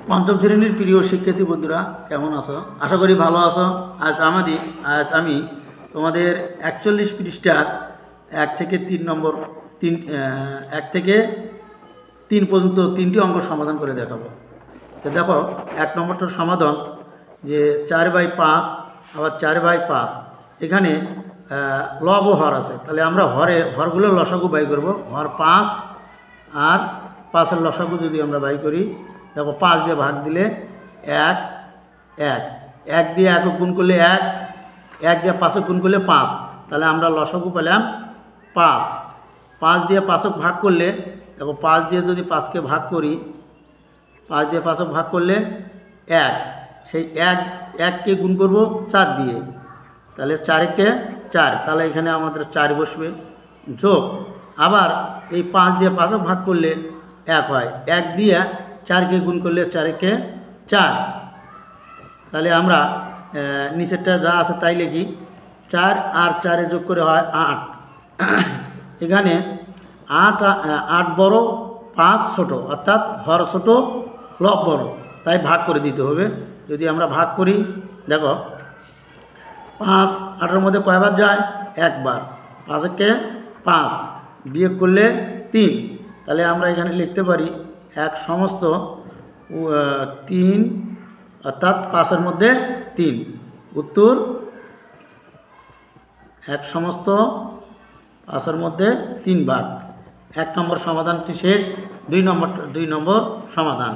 পঞ্চম শ্রেণীর প্রিয় শিক্ষার্থী বন্ধুরা কেমন আছো? আশা করি ভালো আছো। আজ আমি তোমাদের 41 পৃষ্ঠার 1 থেকে 3 নম্বর 1 থেকে 3 পর্যন্ত 3টি অঙ্ক সমাধান করে দেখাবো। তো দেখো 1 নম্বরটার সমাধান যে 4/5 আবার 4/5 এখানে লব ও হর আছে। তাহলে আমরা হরগুলোর লসাগু বাই করব। হর 5 আর 5-এর লসাগু যদি আমরা বাই করি, দেখো 5 দিয়ে ভাগ দিলে 1 1 1 দিয়ে 1 গুণ করলে 1 1 দিয়ে 5 গুণ করলে 5, তাহলে আমরা লসাগু পেলাম 5। 5 দিয়ে 5 ভাগ করলে দেখো 5 দিয়ে যদি 5কে ভাগ করি, 5 দিয়ে 5 ভাগ করলে 1, সেই 1কে গুণ করব 4 দিয়ে, তাহলে 4কে 4, তাহলে এখানে আমাদের 4 বসবে। যোগ আবার এই 5 দিয়ে 5 ভাগ করলে 1 হয়, 1 দিয়ে 4কে গুণ করলে 4কে 4, তাহলে আমরা নিচেরটা যা আছে তাই লিখি। 4 আর 4 যোগ করে হয় 8। এখানে 8 বড় 5 ছোট, অর্থাৎ হর ছোট লব বড়, তাই ভাগ করে দিতে হবে। যদি আমরা ভাগ করি, দেখো 5 8-এর মধ্যে কয়বার যায়? 1 বার। 5কে 5 বিয়োগ করলে 3, তাহলে আমরা এখানে লিখতে পারি 1 সমস্ত 3, অর্থাৎ 5-এর মধ্যে 3। উত্তর 1 সমস্ত 5-এর মধ্যে 3 ভাগ। 1 নম্বর সমাধানটি শেষ। 2 নম্বর সমাধান।